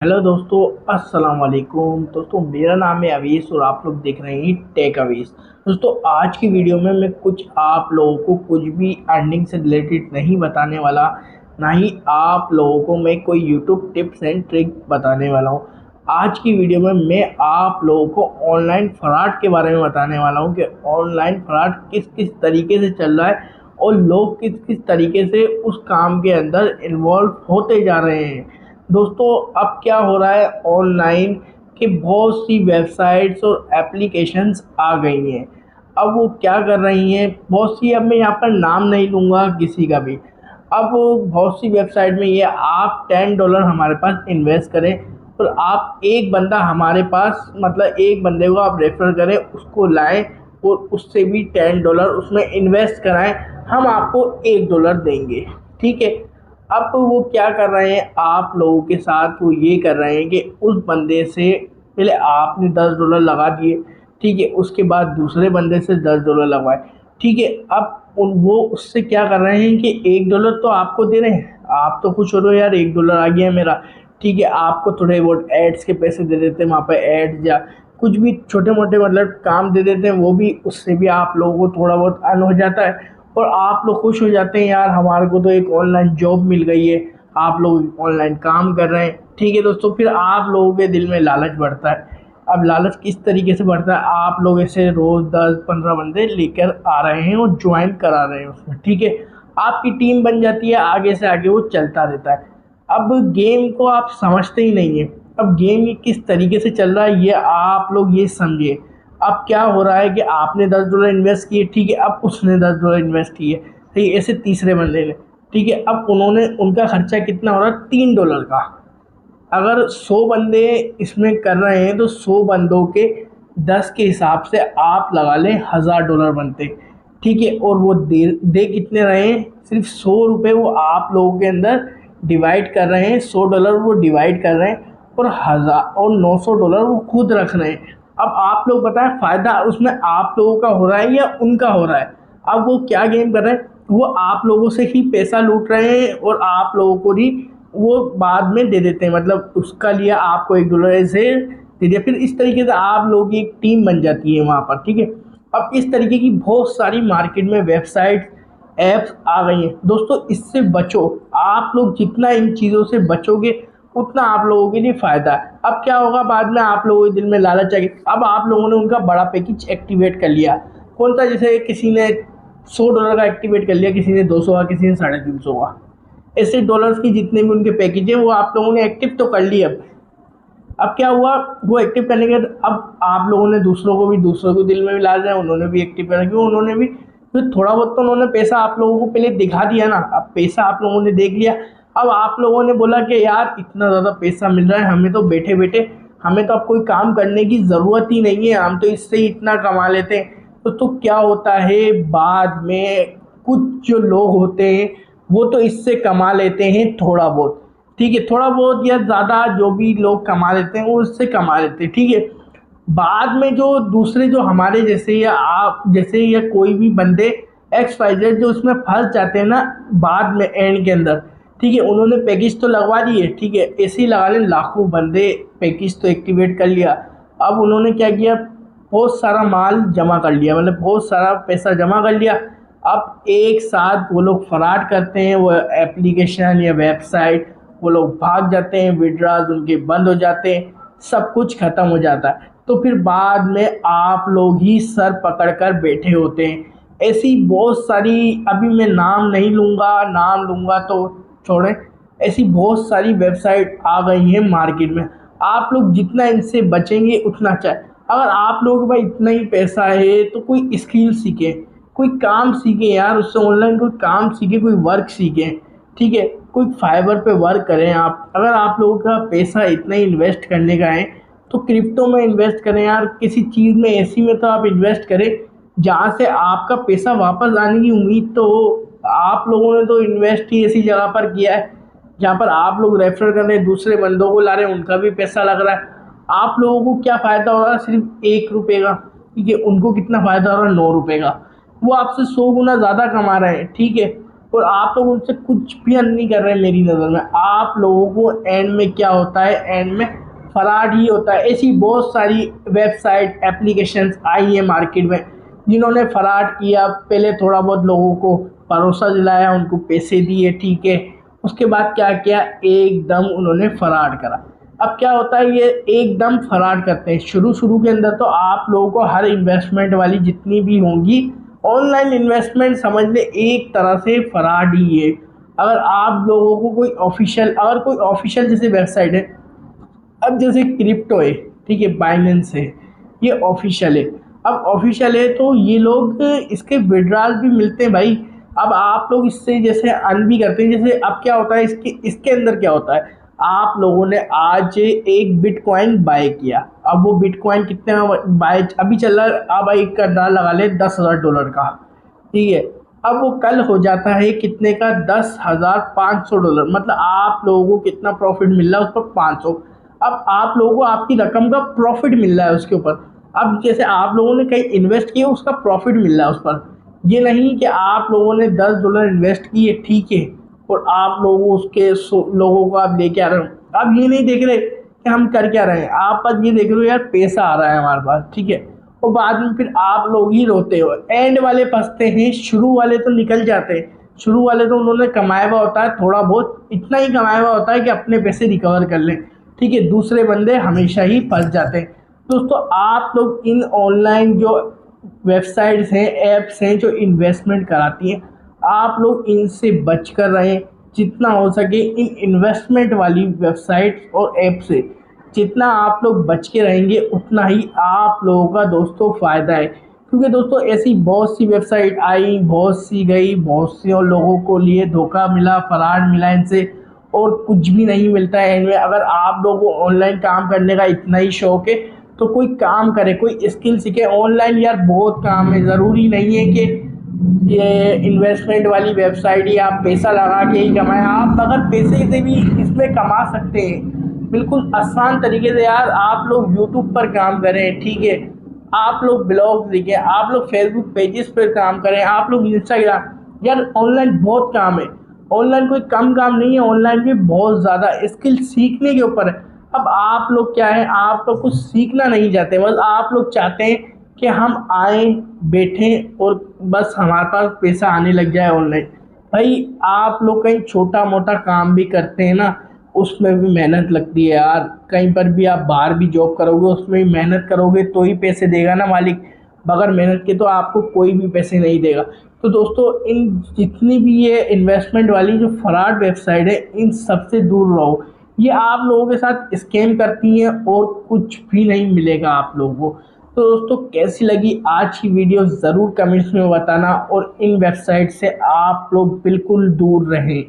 Hello दोस्तों, अस्सलाम वालेकुम। दोस्तों, मेरा नाम है अवीस और आप लोग देख रहे हैं टेक अवीस। दोस्तों, आज की वीडियो में मैं कुछ आप लोगों को कुछ भी अर्निंग से रिलेटेड नहीं बताने वाला, ना ही आप लोगों को मैं कोई यूट्यूब टिप्स एंड ट्रिक बताने वाला हूँ। आज की वीडियो में मैं आप लोगों को ऑनलाइन फ्रॉड के बारे में बताने वाला हूँ कि ऑनलाइन फ्रॉड किस किस तरीके से चल रहा है और लोग किस किस तरीके से उस काम के अंदर इन्वॉल्व होते जा रहे हैं। दोस्तों, अब क्या हो रहा है, ऑनलाइन के बहुत सी वेबसाइट्स और एप्लीकेशंस आ गई हैं। अब वो क्या कर रही हैं, बहुत सी, अब मैं यहाँ पर नाम नहीं लूँगा किसी का भी। अब बहुत सी वेबसाइट में ये आप $10 हमारे पास इन्वेस्ट करें और आप एक बंदा हमारे पास, मतलब एक बंदे को आप रेफ़र करें, उसको लाएँ और उससे भी $10 उसमें इन्वेस्ट कराएँ, हम आपको $1 देंगे। ठीक है। अब वो क्या कर रहे हैं आप लोगों के साथ, वो ये कर रहे हैं कि उस बंदे से पहले आपने $10 लगा दिए, ठीक है, उसके बाद दूसरे बंदे से $10 लगवाए, ठीक है। अब वो उससे क्या कर रहे हैं कि $1 तो आपको दे रहे हैं, आप तो खुश हो रहे हो, यार $1 आ गया मेरा, ठीक है। आपको थोड़े बहुत एड्स के पैसे दे देते हैं, वहाँ पर एड्स या कुछ भी छोटे मोटे मतलब काम दे देते हैं, वो भी, उससे भी आप लोगों को थोड़ा बहुत अर्न हो जाता है और आप लोग खुश हो जाते हैं, यार हमारे को तो एक ऑनलाइन जॉब मिल गई है, आप लोग ऑनलाइन काम कर रहे हैं, ठीक है दोस्तों। फिर आप लोगों के दिल में लालच बढ़ता है। अब लालच किस तरीके से बढ़ता है, आप लोग ऐसे रोज़ 10-15 बंदे लेकर आ रहे हैं और ज्वाइन करा रहे हैं उसमें, ठीक है। आपकी टीम बन जाती है, आगे से आगे वो चलता रहता है। अब गेम को आप समझते ही नहीं है। अब गेम ये किस तरीके से चल रहा है, ये आप लोग ये समझिए। अब क्या हो रहा है कि आपने $10 इन्वेस्ट किए, ठीक है, अब उसने $10 इन्वेस्ट किए, ठीक है, ऐसे तीसरे बंदे ने, ठीक है। अब उन्होंने, उनका खर्चा कितना हो रहा है, $3 का। अगर 100 बंदे इसमें कर रहे हैं तो 100 बंदों के 10 के हिसाब से आप लगा लें $1000 बनते, ठीक है। और वो दे दे कितने रहे हैं, सिर्फ ₹100 वो आप लोगों के अंदर डिवाइड कर रहे हैं, $100 वो डिवाइड कर रहे हैं और $900 वो खुद रख रहे हैं। अब आप लोग बताएं, फ़ायदा उसमें आप लोगों का हो रहा है या उनका हो रहा है। अब वो क्या गेम कर रहे हैं, वो आप लोगों से ही पैसा लूट रहे हैं और आप लोगों को ही वो बाद में दे देते हैं, मतलब उसका लिया आपको $1 ऐसे दे दिया, फिर इस तरीके से आप लोगों की एक टीम बन जाती है वहाँ पर, ठीक है। अब इस तरीके की बहुत सारी मार्केट में वेबसाइट ऐप्स आ गई हैं। दोस्तों, इससे बचो, आप लोग जितना इन चीज़ों से बचोगे उतना आप लोगों के लिए फ़ायदा है। अब क्या होगा, बाद में आप लोगों के दिल में लालच आ गई, अब आप लोगों ने उनका बड़ा पैकेज एक्टिवेट कर लिया। कौन सा, जैसे किसी ने $100 का एक्टिवेट कर लिया, किसी ने 200 का, किसी ने 350 का, ऐसे डॉलर्स की जितने भी उनके पैकेज हैं वो आप लोगों ने एक्टिव तो कर लिए। अब क्या हुआ, वो एक्टिव करने के बाद अब आप लोगों ने दूसरों को भी, दूसरों के दिल में भी ला दिया, उन्होंने भी एक्टिव करा, क्योंकि उन्होंने भी फिर थोड़ा बहुत तो उन्होंने पैसा आप लोगों को पहले दिखा दिया ना। अब पैसा आप लोगों ने देख लिया, अब आप लोगों ने बोला कि यार इतना ज़्यादा पैसा मिल रहा है हमें, तो बैठे बैठे हमें तो अब कोई काम करने की ज़रूरत ही नहीं है, हम तो इससे ही इतना कमा लेते हैं। तो क्या होता है, बाद में कुछ जो लोग होते हैं वो तो इससे कमा लेते हैं थोड़ा बहुत, ठीक है, थोड़ा बहुत या ज़्यादा जो भी लोग कमा लेते हैं वो उससे कमा लेते हैं, ठीक है। बाद में जो दूसरे, जो हमारे जैसे या आप जैसे या कोई भी बंदे एक्स वाई जेड जो उसमें फंस जाते हैं ना, बाद में एंड के अंदर, ठीक है, उन्होंने पैकेज तो लगवा दिए, ठीक है, ऐसे ही लगा लें लाखों बंदे पैकेज तो एक्टिवेट कर लिया। अब उन्होंने क्या किया, बहुत सारा माल जमा कर लिया, मतलब बहुत सारा पैसा जमा कर लिया। अब एक साथ वो लोग फ्रॉड करते हैं, वो एप्लीकेशन या वेबसाइट, वो लोग भाग जाते हैं, विड्राज उनके बंद हो जाते हैं, सब कुछ ख़त्म हो जाता है। तो फिर बाद में आप लोग ही सर पकड़ कर बैठे होते हैं। ऐसी बहुत सारी, अभी मैं नाम नहीं लूँगा, नाम लूँगा तो छोड़ें, ऐसी बहुत सारी वेबसाइट आ गई हैं मार्केट में। आप लोग जितना इनसे बचेंगे उतना अच्छा है। अगर आप लोगों के पास इतना ही पैसा है तो कोई स्किल सीखें, कोई काम सीखें यार, उससे ऑनलाइन कोई काम सीखें, कोई वर्क सीखें, ठीक है, कोई फाइबर पे वर्क करें आप। अगर आप लोगों का पैसा इतना ही इन्वेस्ट करने का है तो क्रिप्टो में इन्वेस्ट करें यार, किसी चीज़ में ऐसी में तो आप इन्वेस्ट करें जहाँ से आपका पैसा वापस आने की उम्मीद तो हो। आप लोगों ने तो इन्वेस्ट ही ऐसी जगह पर किया है जहाँ पर आप लोग रेफर कर रहे हैं, दूसरे बंदों को ला रहे हैं, उनका भी पैसा लग रहा है। आप लोगों को क्या फ़ायदा हो रहा है, सिर्फ $1 का, ठीक है, उनको कितना फ़ायदा हो रहा है, $9 का। वो आपसे 100 गुना ज़्यादा कमा रहे हैं, ठीक है। और आप लोग उनसे कुछ भी अर्न नहीं कर रहे हैं मेरी नज़र में। आप लोगों को एंड में क्या होता है, एंड में फ्रॉड ही होता है। ऐसी बहुत सारी वेबसाइट एप्लीकेशंस आई है मार्केट में जिन्होंने फ्रॉड किया। पहले थोड़ा बहुत लोगों को भरोसा दिलाया, उनको पैसे दिए, ठीक है, उसके बाद क्या किया, एकदम उन्होंने फ्रॉड करा। अब क्या होता है, ये एकदम फ्रॉड करते हैं। शुरू शुरू के अंदर तो आप लोगों को हर इन्वेस्टमेंट वाली जितनी भी होंगी ऑनलाइन इन्वेस्टमेंट समझ ले एक तरह से फ्रॉड ही है। अगर आप लोगों को कोई ऑफिशियल, अगर कोई ऑफिशियल जैसे वेबसाइट है, अब जैसे क्रिप्टो है, ठीक है, बाइनेंस है, ये ऑफिशियल है। अब ऑफिशियल है तो ये लोग इसके विड्रॉल भी मिलते हैं भाई। अब आप लोग इससे जैसे अर्न भी करते हैं। जैसे अब क्या होता है, इसके अंदर क्या होता है, आप लोगों ने आज एक बिटकॉइन बाय किया। अब वो बिटकॉइन कितने में बाय अभी चल रहा है, अब एक का अंदाजा लगा ले $10,000 का, ठीक है। अब वो कल हो जाता है कितने का, $10,500। मतलब आप लोगों को कितना प्रॉफिट मिल रहा है उस पर, 500। अब आप लोगों को आपकी रकम का प्रॉफिट मिल रहा है उसके ऊपर। अब जैसे आप लोगों ने कहीं इन्वेस्ट किया, उसका प्रॉफिट मिल रहा है उस पर। ये नहीं कि आप लोगों ने $10 इन्वेस्ट किए, ठीक है, और आप लोगों उसके लोगों को आप लेके आ रहे हो। आप ये नहीं देख रहे कि हम कर क्या रहे हैं, आप बस ये देख रहे हो यार पैसा आ रहा है हमारे पास, ठीक है। और बाद में फिर आप लोग ही रोते हो, एंड वाले फंसते हैं। शुरू वाले तो निकल जाते हैं, शुरू वाले तो उन्होंने कमाया हुआ होता है थोड़ा बहुत, इतना ही कमाया हुआ होता है कि अपने पैसे रिकवर कर लें, ठीक है। दूसरे बंदे हमेशा ही फंस जाते हैं। दोस्तों आप लोग इन ऑनलाइन जो वेबसाइट्स हैं, ऐप्स हैं जो इन्वेस्टमेंट कराती हैं, आप लोग इनसे बच कर रहें जितना हो सके। इन इन्वेस्टमेंट वाली वेबसाइट और ऐप से जितना आप लोग बच के रहेंगे उतना ही आप लोगों का दोस्तों फ़ायदा है। क्योंकि दोस्तों ऐसी बहुत सी वेबसाइट आई, बहुत सी गई, बहुत से और लोगों को लिए धोखा मिला, फ्रॉड मिला इनसे, और कुछ भी नहीं मिलता है इनमें। अगर आप लोगों को ऑनलाइन काम करने का इतना ही शौक है तो कोई काम करे, कोई स्किल सीखे। ऑनलाइन यार बहुत काम है, ज़रूरी नहीं है कि ये इन्वेस्टमेंट वाली वेबसाइट ही आप पैसा लगा के ही कमाएं। आप अगर पैसे से भी इसमें कमा सकते हैं बिल्कुल आसान तरीके से। यार आप लोग यूट्यूब पर काम करें, ठीक है, आप लोग ब्लॉग लिखें, आप लोग फेसबुक पेजेस पर काम करें, आप लोग इंस्टाग्राम, यार ऑनलाइन बहुत काम है। ऑनलाइन कोई कम काम नहीं है, ऑनलाइन भी बहुत ज़्यादा स्किल सीखने के ऊपर है। अब आप लोग क्या है, आप लोग कुछ सीखना नहीं चाहते, बस आप लोग चाहते हैं कि हम आए, बैठें और बस हमारे पास पैसा आने लग जाए ऑनलाइन। भाई आप लोग कहीं छोटा मोटा काम भी करते हैं ना, उसमें भी मेहनत लगती है यार। कहीं पर भी आप बाहर भी जॉब करोगे, उसमें भी मेहनत करोगे तो ही पैसे देगा ना मालिक। बगैर मेहनत के तो आपको कोई भी पैसे नहीं देगा। तो दोस्तों इन जितनी भी ये इन्वेस्टमेंट वाली जो फ्रॉड वेबसाइट है, इन सबसे दूर रहो। ये आप लोगों के साथ स्कैम करती हैं और कुछ भी नहीं मिलेगा आप लोगों को। तो दोस्तों कैसी लगी आज की वीडियो ज़रूर कमेंट्स में बताना, और इन वेबसाइट से आप लोग बिल्कुल दूर रहें।